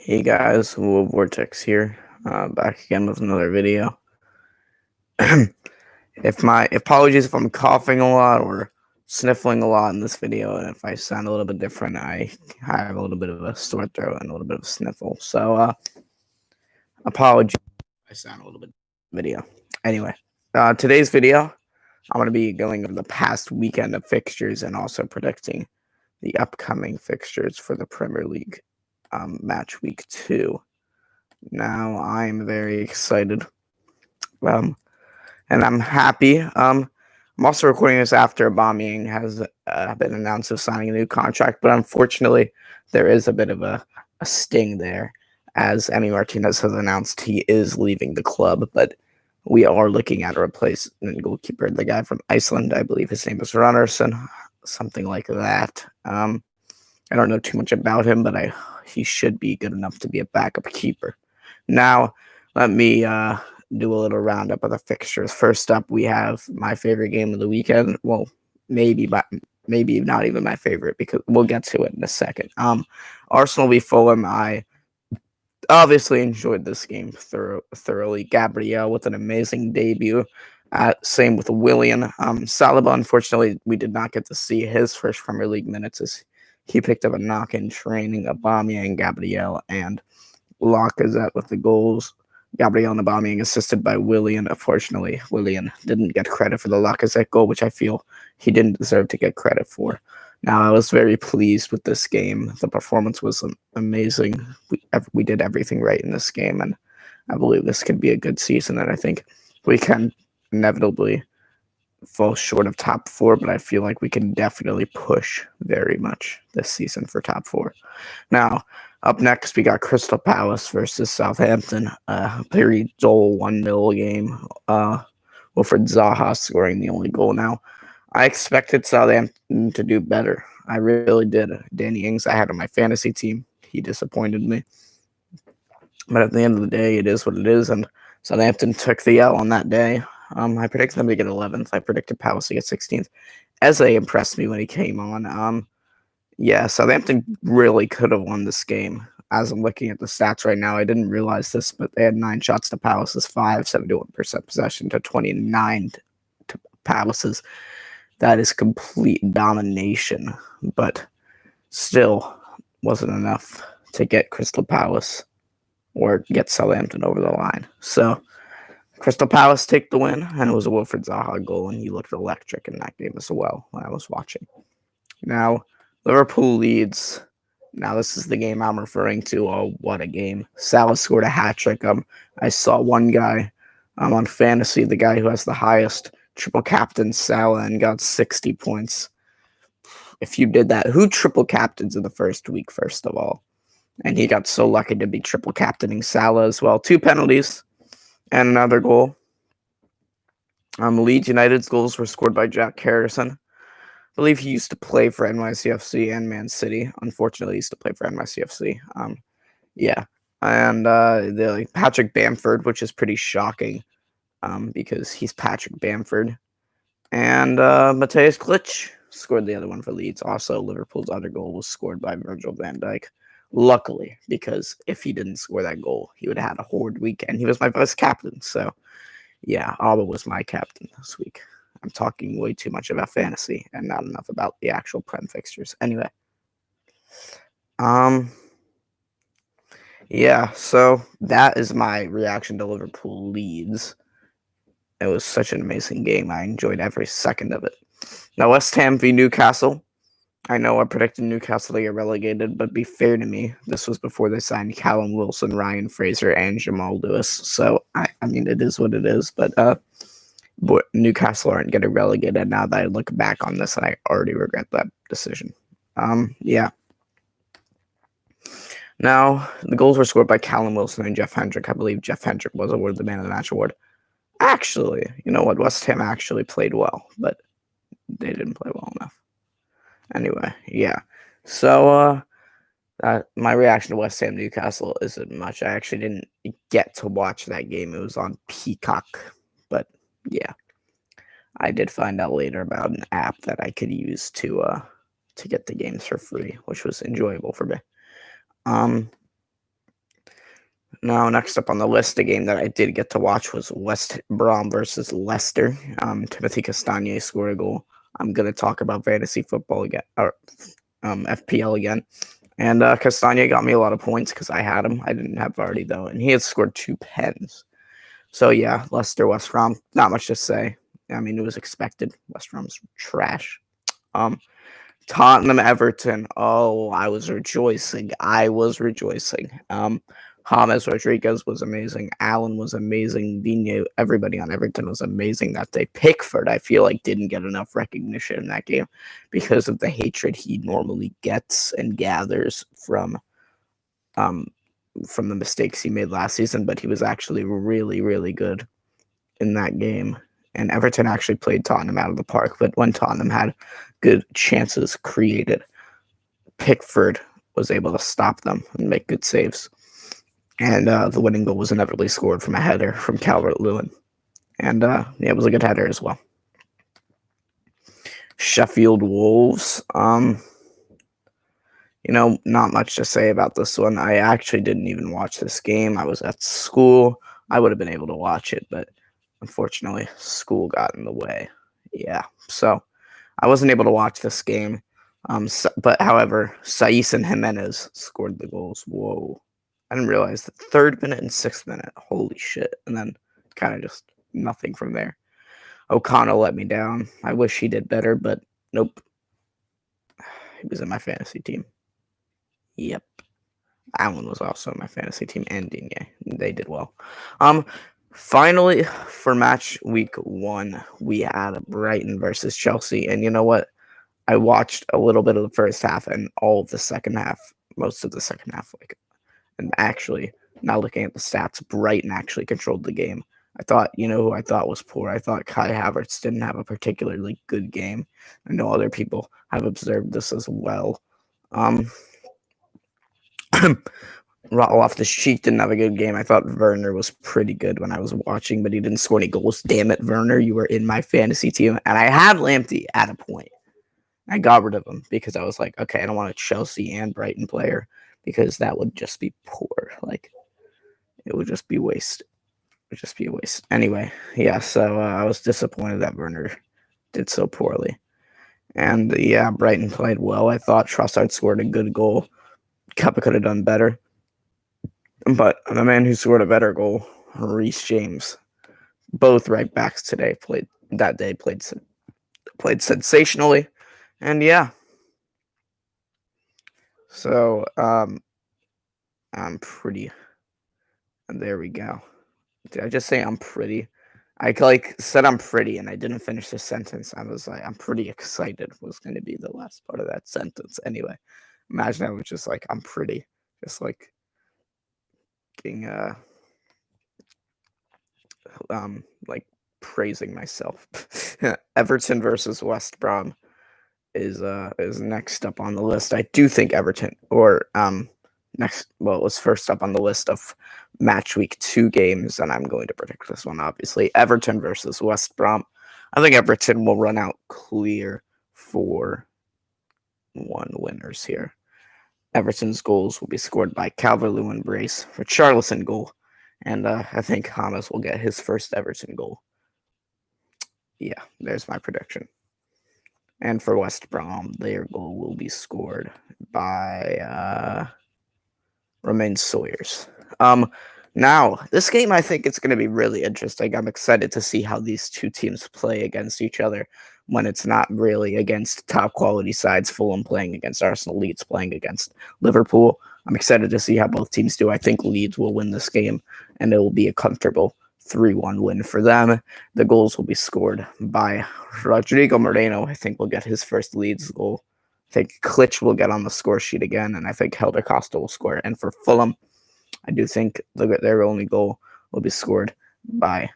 Hey guys, Vortex here, back again with another video. Apologies if I'm coughing a lot or sniffling a lot in this video, and if I sound a little bit different, I have a little bit of a sore throat and a little bit of a sniffle. So, apologies if I sound a little bit video. Anyway, today's video, I'm gonna be going over the past weekend of fixtures and also predicting the upcoming fixtures for the Premier League match week 2. Now I'm very excited, and I'm happy. I'm also recording this after Aubameyang has been announced as signing a new contract, but unfortunately, there is a bit of a sting there, as Emi Martinez has announced he is leaving the club, but we are looking at a replacement goalkeeper, the guy from Iceland. I believe his name is Runnarsson, something like that. I don't know too much about him, but he should be good enough to be a backup keeper. Now, let me do a little roundup of the fixtures. First up, we have my favorite game of the weekend. Well, maybe not even my favorite, because we'll get to it in a second. Arsenal v Fulham. I obviously enjoyed this game thoroughly. Gabriel with an amazing debut. Same with Willian. Saliba, unfortunately, we did not get to see his first Premier League minutes as he picked up a knock in training. Aubameyang, Gabriel, and Lacazette with the goals. Gabriel and Aubameyang assisted by Willian. Unfortunately, Willian didn't get credit for the Lacazette goal, which I feel he didn't deserve to get credit for. Now, I was very pleased with this game. The performance was amazing. We did everything right in this game, and I believe this could be a good season, and I think we can inevitably fall short of top 4, but I feel like we can definitely push very much this season for top 4. Now, up next, we got Crystal Palace versus Southampton. Very dull 1-0 game. Wilfred Zaha scoring the only goal. Now, I expected Southampton to do better. I really did. Danny Ings, I had on my fantasy team. He disappointed me. But at the end of the day, it is what it is, and Southampton took the L on that day. I predicted them to get 11th. I predicted Palace to get 16th. Eze impressed me when he came on. Yeah, Southampton really could have won this game. As I'm looking at the stats right now, I didn't realize this, but they had 9 shots to Palace's 5, 71% possession to 29 to Palace's. That is complete domination, but still wasn't enough to get Crystal Palace or get Southampton over the line. So Crystal Palace take the win, and it was a Wilfred Zaha goal, and he looked electric in that game as well when I was watching. Now, Liverpool leads. Now, this is the game I'm referring to. Oh, what a game. Salah scored a hat-trick. I saw one guy on fantasy, the guy who has the highest triple captain, Salah, and got 60 points. If you did that, who triple captains in the first week, first of all? And he got so lucky to be triple captaining Salah as well. 2 penalties and another goal. Leeds United's goals were scored by Jack Harrison. I believe he used to play for NYCFC and Man City. Unfortunately, he used to play for NYCFC. Yeah. And Patrick Bamford, which is pretty shocking because he's Patrick Bamford. And Mateus Glitch scored the other one for Leeds. Also, Liverpool's other goal was scored by Virgil van Dijk. Luckily, because if he didn't score that goal, he would have had a horrid week, and he was my vice captain. So, yeah, Alba was my captain this week. I'm talking way too much about fantasy and not enough about the actual Prem fixtures. Anyway, yeah, so that is my reaction to Liverpool Leeds. It was such an amazing game. I enjoyed every second of it. Now, West Ham v Newcastle. I know I predicted Newcastle to get relegated, but be fair to me, this was before they signed Callum Wilson, Ryan Fraser, and Jamal Lewis. So, I mean, it is what it is, but Newcastle aren't getting relegated now that I look back on this, and I already regret that decision. Yeah. Now, the goals were scored by Callum Wilson and Jeff Hendrick. I believe Jeff Hendrick was awarded the Man of the Match award. Actually, you know what? West Ham actually played well, but they didn't play well enough. Anyway, yeah. So, my reaction to West Ham Newcastle isn't much. I actually didn't get to watch that game. It was on Peacock, but yeah. I did find out later about an app that I could use to get the games for free, which was enjoyable for me. Now, next up on the list, a game that I did get to watch was West Brom versus Leicester. Timothy Castagne scored a goal. I'm going to talk about fantasy football again, or FPL again. And Castagne got me a lot of points because I had him. I didn't have Vardy, though, and he had scored 2 pens. So, yeah, Leicester, West Brom, not much to say. I mean, it was expected. West Brom's trash. Tottenham, Everton. Oh, I was rejoicing. James Rodriguez was amazing. Allen was amazing. Dino, everybody on Everton was amazing that day. Pickford, I feel like, didn't get enough recognition in that game because of the hatred he normally gets and gathers from the mistakes he made last season. But he was actually really, really good in that game. And Everton actually played Tottenham out of the park. But when Tottenham had good chances created, Pickford was able to stop them and make good saves. And the winning goal was inevitably scored from a header from Calvert-Lewin. And it was a good header as well. Sheffield Wolves. Not much to say about this one. I actually didn't even watch this game. I was at school. I would have been able to watch it, but unfortunately, school got in the way. Yeah, so I wasn't able to watch this game. But however, Saiz and Jimenez scored the goals. Whoa. I didn't realize the 3rd minute and 6th minute. Holy shit. And then kind of just nothing from there. O'Connell let me down. I wish he did better, but nope. He was in my fantasy team. Yep. Allen was also in my fantasy team, and Digne. They did well. Finally, for match week 1, we had Brighton versus Chelsea. And you know what? I watched a little bit of the first half and all of the second half, most of the second half. And actually, now looking at the stats, Brighton actually controlled the game. I thought, who I thought was poor? I thought Kai Havertz didn't have a particularly good game. I know other people have observed this as well. Loftus-Cheek didn't have a good game. I thought Werner was pretty good when I was watching, but he didn't score any goals. Damn it, Werner, you were in my fantasy team. And I had Lamptey at a point. I got rid of him because I was like, okay, I don't want a Chelsea and Brighton player because that would just be poor. Like, it would just be waste. It would just be a waste. Anyway, yeah, so I was disappointed that Werner did so poorly. And yeah, Brighton played well. I thought Trossard scored a good goal. Kepa could have done better. But the man who scored a better goal, Reece James, both right backs today played sensationally. And yeah. So I'm pretty. And there we go. Did I just say I'm pretty? I said I'm pretty and I didn't finish the sentence. I was like, I'm pretty excited was going to be the last part of that sentence. Anyway, imagine I was just like, I'm pretty. Just like getting like praising myself. Everton versus West Brom is next up on the list. I do think Everton it was first up on the list of match week 2 games, and I'm going to predict this one, obviously. Everton versus West Brom. I think Everton will run out clear for 1 winners here. Everton's goals will be scored by Calvert-Lewin brace, Richarlison goal, and I think James will get his first Everton goal. Yeah, there's my prediction. And for West Brom, their goal will be scored by Romain Sawyers. Now, this game, I think it's going to be really interesting. I'm excited to see how these two teams play against each other when it's not really against top quality sides. Fulham playing against Arsenal, Leeds playing against Liverpool. I'm excited to see how both teams do. I think Leeds will win this game, and it will be a comfortable 3-1 win for them. The goals will be scored by Rodrigo Moreno. I think will get his first Leeds goal. I think Klitsch will get on the score sheet again, and I think Helder Costa will score. And for Fulham, I do think their only goal will be scored by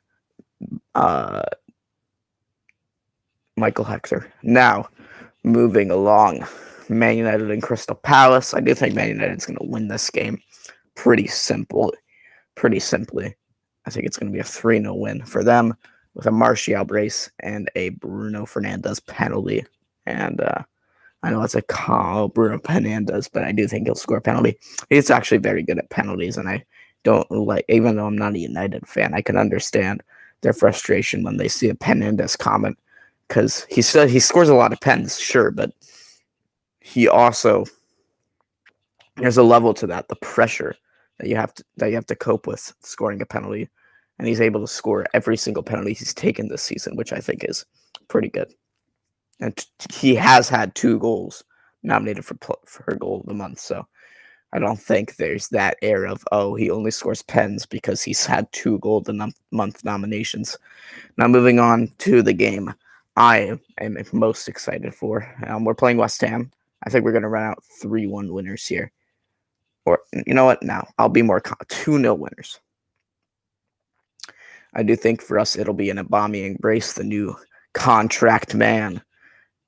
Michael Hector. Now, moving along, Man United and Crystal Palace. I do think Man United is going to win this game pretty simply. I think it's going to be a 3-0 win for them with a Martial brace and a Bruno Fernandes penalty. And I know it's a call, Bruno Fernandes, but I do think he'll score a penalty. He's actually very good at penalties, and I don't like, even though I'm not a United fan, I can understand their frustration when they see a Penandes comment, because he scores a lot of pens, sure, but he also, there's a level to that, the pressure that you have to cope with scoring a penalty, and he's able to score every single penalty he's taken this season, which I think is pretty good. And he has had 2 goals nominated for goal of the month, so I don't think there's that air of, oh, he only scores pens because he's had 2 goal of the month nominations. Now, moving on to the game I am most excited for. We're playing West Ham. I think we're going to run out 3-1 winners here. Or, you know what? Now, I'll be more 2-0 winners. I do think for us it'll be an Aubameyang brace, the new contract man.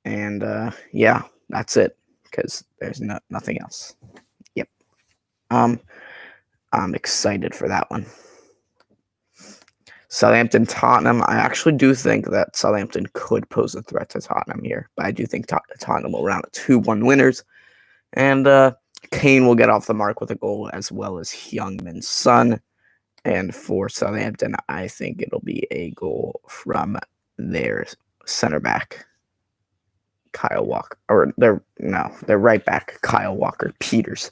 And, yeah, that's it, because there's nothing else. Yep. I'm excited for that one. Southampton, Tottenham. I actually do think that Southampton could pose a threat to Tottenham here, but I do think Tottenham will round 2-1 winners, and Kane will get off the mark with a goal, as well as Heung-min Son. And for Southampton, I think it'll be a goal from their center back, Kyle Walker, or their right back, Kyle Walker-Peters,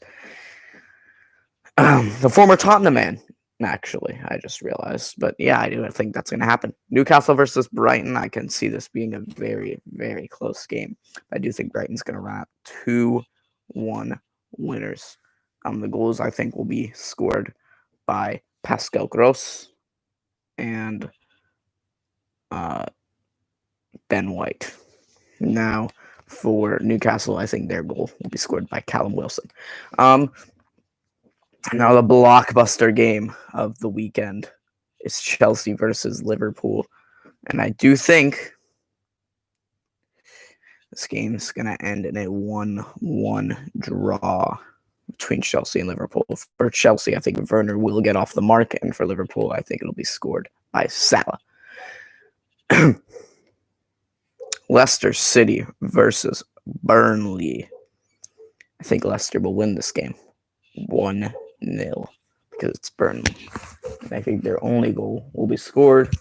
the former Tottenham man. Actually, I just realized. But yeah, I do think that's going to happen. Newcastle versus Brighton. I can see this being a very, very close game. I do think Brighton's going to run out 2-1 winners. The goals, I think, will be scored by Pascal Gross and Ben White. Now, for Newcastle, I think their goal will be scored by Callum Wilson. Now, the blockbuster game of the weekend is Chelsea versus Liverpool. And I do think this game is going to end in a 1-1 draw between Chelsea and Liverpool. For Chelsea, I think Werner will get off the mark. And for Liverpool, I think it'll be scored by Salah. Leicester City versus Burnley. I think Leicester will win this game 1-0 because it's Burnley. And I think their only goal will be scored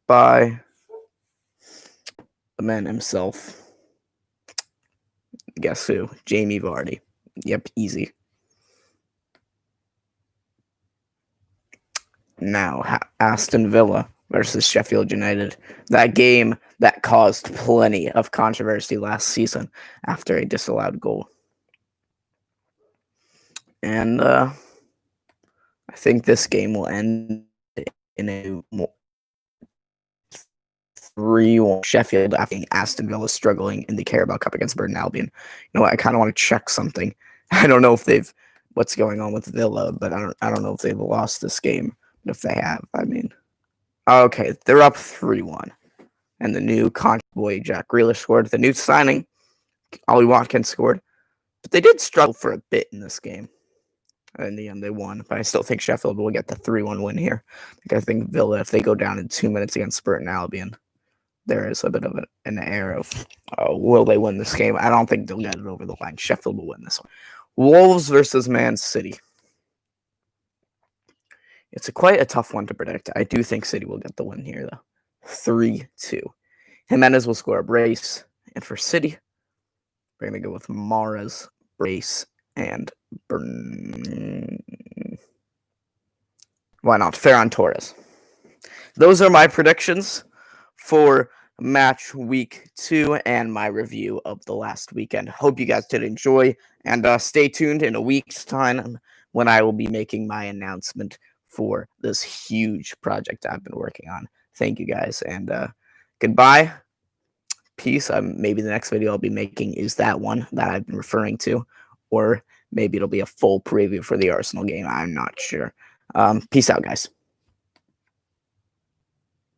by the man himself. Guess who? Jamie Vardy. Yep, easy. Now, Aston Villa versus Sheffield United. That game that caused plenty of controversy last season after a disallowed goal. And I think this game will end in a 3-1 Sheffield after Aston Villa struggling in the Carabao Cup against Burton Albion. You know what? I kind of want to check something. I don't know if what's going on with Villa, but I don't know if they've lost this game. But if they have, I mean, okay, they're up 3-1. And the new boy Jack Grealish scored. The new signing, Ollie Watkins scored. But they did struggle for a bit in this game. In the end, they won. But I still think Sheffield will get the 3-1 win here. I think Villa, if they go down in 2 minutes against Burton Albion, there is a bit of an air of, will they win this game? I don't think they'll get it over the line. Sheffield will win this one. Wolves versus Man City. It's quite a tough one to predict. I do think City will get the win here, though. 3-2. Jimenez will score a brace. And for City, we're going to go with Mahrez, brace, and why not? Ferran Torres. Those are my predictions for match week 2 and my review of the last weekend. Hope you guys did enjoy, and stay tuned in a week's time when I will be making my announcement for this huge project I've been working on. Thank you guys, and goodbye. Peace. Maybe the next video I'll be making is that one that I've been referring to, or maybe it'll be a full preview for the Arsenal game. I'm not sure. Peace out, guys.